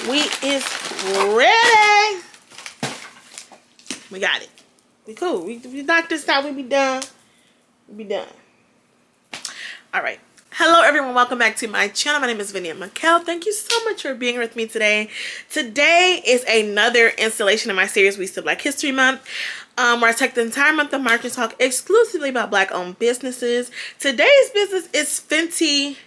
We is ready. We got it. We cool. We knock this out. We be done. We be done. All right. Hello everyone, welcome back to my channel. My name is VANIAWSBHM. Thank you so much for being with me today. Today is another installation in my series, We Still Black History Month, where I take the entire month of March and talk exclusively about black owned businesses. Today's business is Fenty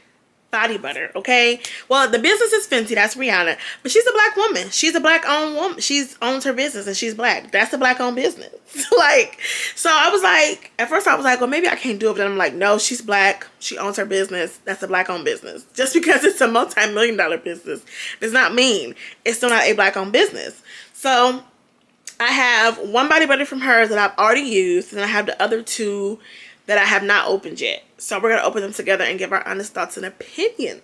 body butter, okay? Well, the business is Fenty, that's Rihanna, but she's a black woman. She's a black owned woman. She's owns her business and she's black. That's a black owned business. Like, so I was like, at first I was like, well, maybe I can't do it, but then I'm like, no, she's black. She owns her business. That's a black owned business. Just because it's a multi-million-dollar business does not mean it's still not a black owned business. So I have one body butter from her that I've already used, and I have the other two that I have not opened yet. So we're going to open them together and give our honest thoughts and opinions.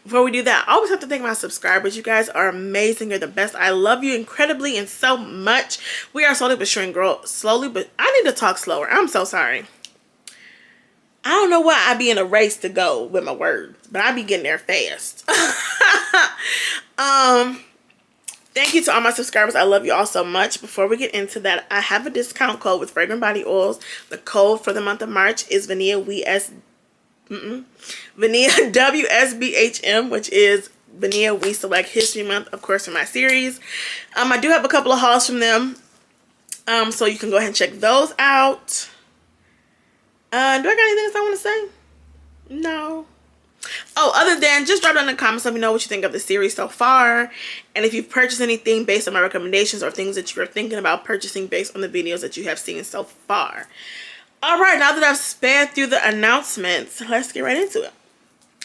Before we do that, I always have to thank my subscribers. You guys are amazing. You're the best. I love you incredibly and so much. We are slowly but sure and grow slowly, but I need to talk slower. I'm so sorry. I don't know why I be in a race to go with my words, but I be getting there fast. Thank you to all my subscribers. I love you all so much. Before we get into that, I have a discount code with Fragrant Body Oils. The code for the month of March is VANIAWSBHM, which is VANIA We Select History Month, of course, for my series. I do have a couple of hauls from them, so you can go ahead and check those out. Do I got anything else I want to say? No. Oh, other than just drop down in the comments, let me know what you think of the series so far, and if you've purchased anything based on my recommendations or things that you're thinking about purchasing based on the videos that you have seen so far. All right, now that I've sped through the announcements, let's get right into it.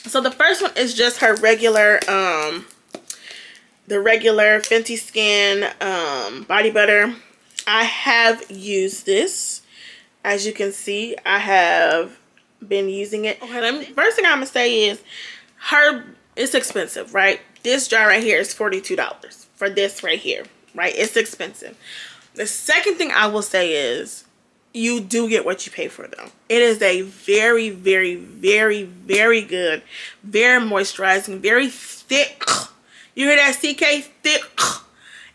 So the first one is just her regular the regular Fenty Skin body butter. I have used this. As you can see, I have been using it. Okay, first thing I'm gonna say is it's expensive, right? This jar right here is $42 for this right here, right? It's expensive. The second thing I will say is you do get what you pay for, though. It is a very, very, very, very good, very moisturizing, very thick, you hear that, CK? Thick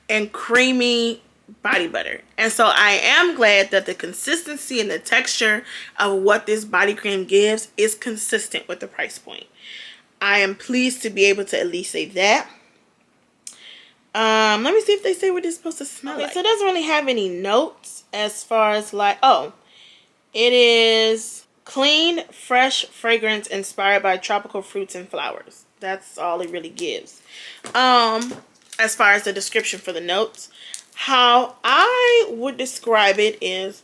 and creamy body butter. And so I am glad that the consistency and the texture of what this body cream gives is consistent with the price point. I am pleased to be able to at least say that. Let me see if they say what it's supposed to smell like. So it doesn't really have any notes as far as like, oh, it is clean, fresh fragrance inspired by tropical fruits and flowers. That's all it really gives. As far as the description for the notes, how I would describe it is,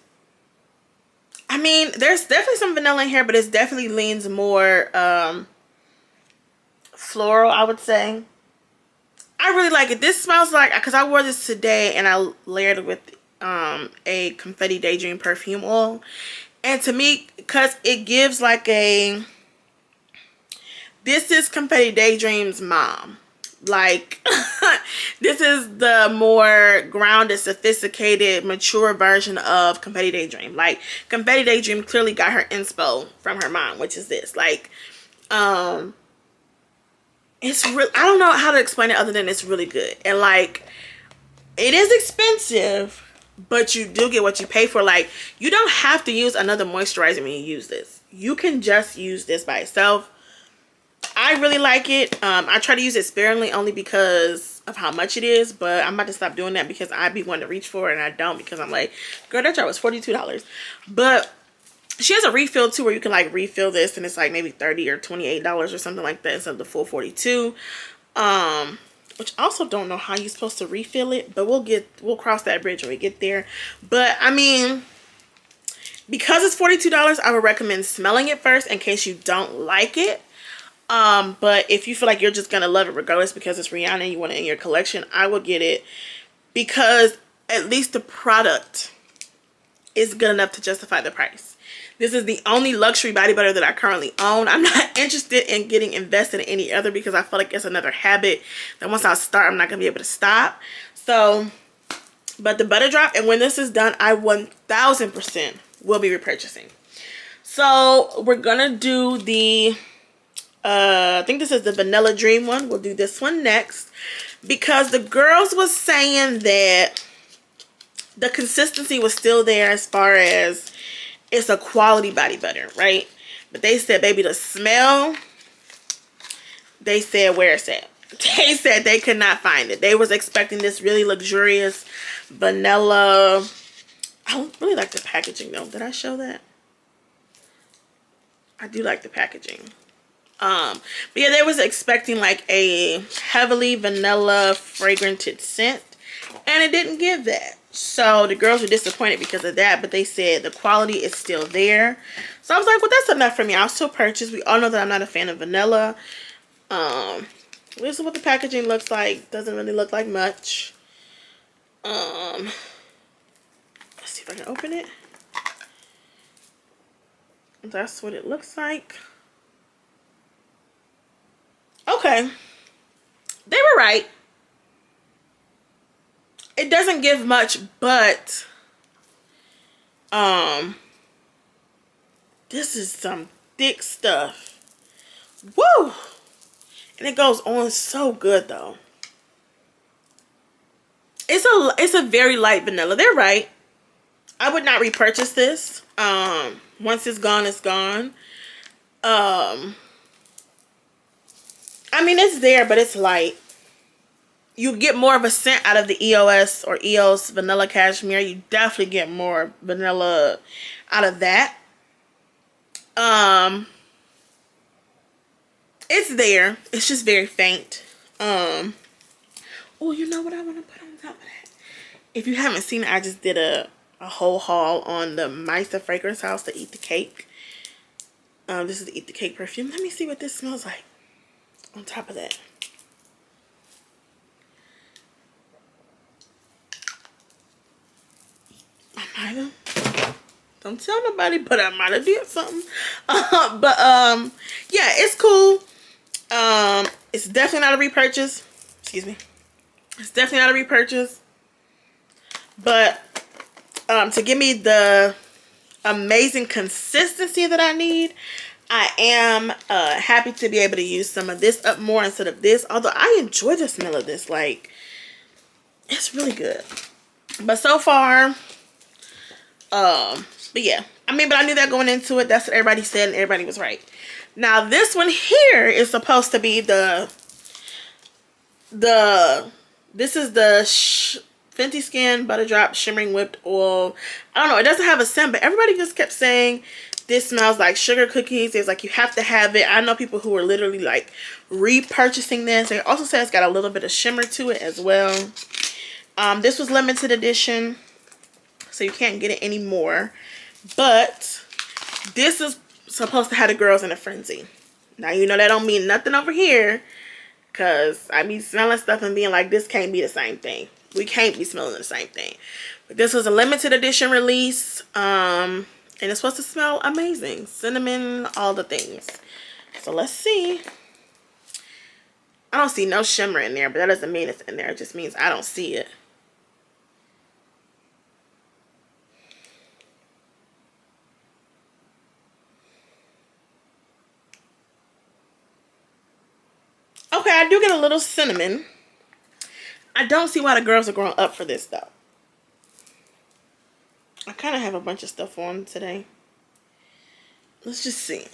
I mean, there's definitely some vanilla in here, but it definitely leans more floral, I would say. I really like it. This smells like, because I wore this today and I layered it with a Confetti Daydream perfume oil. And to me, because it gives like a, this is Confetti Daydream's mom. Like, this is the more grounded, sophisticated, mature version of Confetti Daydream. Like, Confetti Daydream clearly got her inspo from her mom, which is this. Like, it's real. I don't know how to explain it other than it's really good. And like, it is expensive, but you do get what you pay for. Like, you don't have to use another moisturizer when you use this. You can just use this by itself. I really like it. I try to use it sparingly only because of how much it is, but I'm about to stop doing that because I be wanting to reach for it and I don't, because I'm like, girl, that jar was $42. But she has a refill too where you can like refill this and it's like maybe $30 or $28 or something like that instead of the full $42. Which I also don't know how you're supposed to refill it, but we'll cross that bridge when we get there. But I mean, because it's $42, I would recommend smelling it first in case you don't like it. But if you feel like you're just gonna love it regardless because it's Rihanna and you want it in your collection, I would get it because at least the product is good enough to justify the price. This is the only luxury body butter that I currently own. I'm not interested in getting invested in any other because I feel like it's another habit that once I start, I'm not gonna be able to stop. So, but the butter drop, and when this is done, I 1000% will be repurchasing. So we're gonna do the I think this is the Vanilla Dream one. We'll do this one next. because the girls was saying that the consistency was still there as far as it's a quality body butter, right? But they said, baby, the smell, they said, where is it? They said they could not find it. They was expecting this really luxurious vanilla. I don't really like the packaging though. Did I show that? I do like the packaging. But yeah, they was expecting like a heavily vanilla fragranted scent, and it didn't give that. So the girls were disappointed because of that, but they said the quality is still there. So I was like, well, that's enough for me. I'll still purchase. We all know that I'm not a fan of vanilla. This is what the packaging looks like. Doesn't really look like much. Let's see if I can open it. That's what it looks like. Okay. They were right. It doesn't give much, but this is some thick stuff. Woo! And it goes on so good though. It's a very light vanilla. They're right. I would not repurchase this. Once it's gone, it's gone. I mean, it's there, but it's light. You get more of a scent out of the EOS or EOS Vanilla Cashmere. You definitely get more vanilla out of that. It's there. It's just very faint. Oh, you know what I want to put on top of that? If you haven't seen it, I just did a whole haul on the Meister Fragrance House, the Eat the Cake. This is the Eat the Cake perfume. Let me see what this smells like on top of that. I might have. Don't tell nobody, but I might have did something. Yeah, it's cool. It's definitely not a repurchase. Excuse me. It's definitely not a repurchase. But to give me the amazing consistency that I need, I am happy to be able to use some of this up more instead of this. Although I enjoy the smell of this. Like, it's really good. But so far, but yeah. I mean, but I knew that going into it. That's what everybody said, and everybody was right. Now, this one here is supposed to be this is the Fenty Skin Butter Drop Shimmering Whipped Oil. I don't know. It doesn't have a scent, but everybody just kept saying this smells like sugar cookies. It's like you have to have it. I know people who are literally like repurchasing this. They also say it's got a little bit of shimmer to it as well. This was limited edition, so you can't get it anymore. But this is supposed to have the girls in a frenzy. Now, you know that don't mean nothing over here, because I be smelling stuff and being like, this can't be the same thing. We can't be smelling the same thing. But this was a limited edition release. And it's supposed to smell amazing. Cinnamon, all the things. So let's see. I don't see no shimmer in there, but that doesn't mean it's in there. It just means I don't see it. Okay, I do get a little cinnamon. I don't see why the girls are growing up for this though. I kind of have a bunch of stuff on today. Let's just see.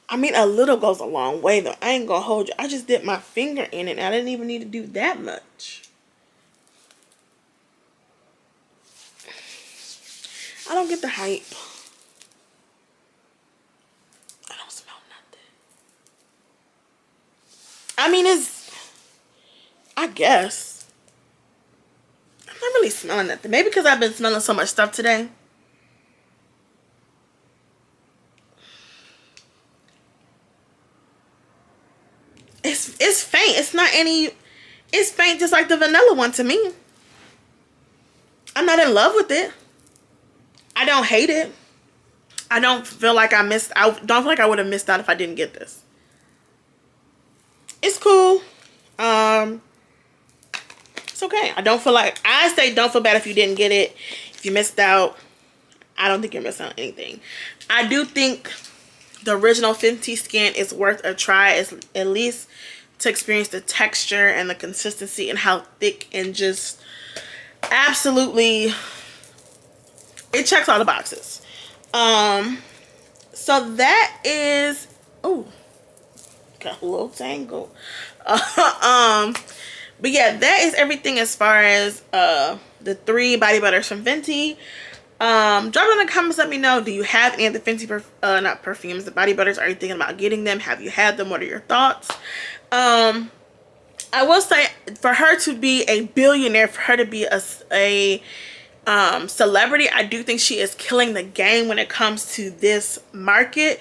I mean, a little goes a long way though. I ain't gonna hold you. I just dipped my finger in it and I didn't even need to do that much. I don't get the hype. I don't smell nothing. I mean, I guess. I'm not really smelling nothing. Maybe because I've been smelling so much stuff today. It's faint. It's not any... It's faint just like the vanilla one to me. I'm not in love with it. I don't hate it. I don't feel like I missed out. I don't feel like I would have missed out if I didn't get this. It's cool. It's okay. I don't feel bad if you didn't get it. If you missed out, I don't think you're missing out on anything. I do think the original Fenty Skin is worth a try. It's at least to experience the texture and the consistency and how thick and just absolutely, it checks all the boxes. So that is, oh, got a little tangle. But yeah, that is everything as far as the 3 body butters from Fenty. Drop it in the comments, let me know, do you have any of the Fenty not perfumes, the body butters? Are you thinking about getting them? Have you had them? What are your thoughts? I will say, for her to be a billionaire, for her to be a celebrity, I do think she is killing the game when it comes to this market.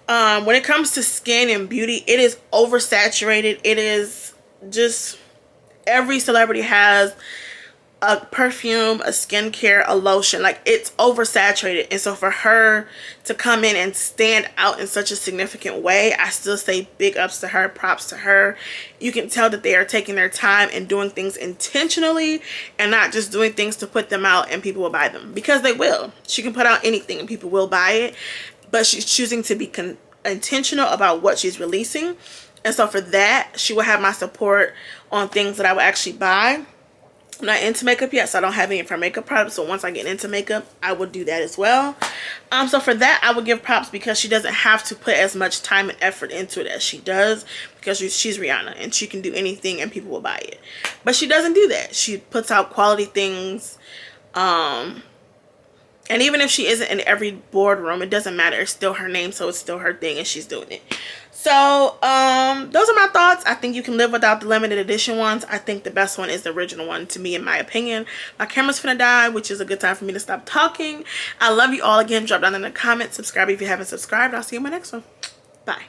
When it comes to skin and beauty, it is oversaturated. It is just, every celebrity has a perfume, a skincare, a lotion. Like, it's oversaturated. And so for her to come in and stand out in such a significant way, I still say big ups to her, props to her. You can tell that they are taking their time and doing things intentionally and not just doing things to put them out and people will buy them, because they will. She can put out anything and people will buy it, but she's choosing to be intentional about what she's releasing. And so for that, she will have my support on things that I will actually buy. I'm not into makeup yet, so I don't have any of her makeup products. So once I get into makeup, I will do that as well. So for that, I would give props, because she doesn't have to put as much time and effort into it as she does, because she's Rihanna and she can do anything and people will buy it. But she doesn't do that. She puts out quality things. And even if she isn't in every boardroom, it doesn't matter. It's still her name, so it's still her thing and she's doing it. So those are my thoughts. I think you can live without the limited edition ones. I think the best one is the original one, to me, in my opinion. My camera's finna die, which is a good time for me to stop talking. I love you all again. Drop down in the comments. Subscribe if you haven't subscribed. I'll see you in my next one. Bye.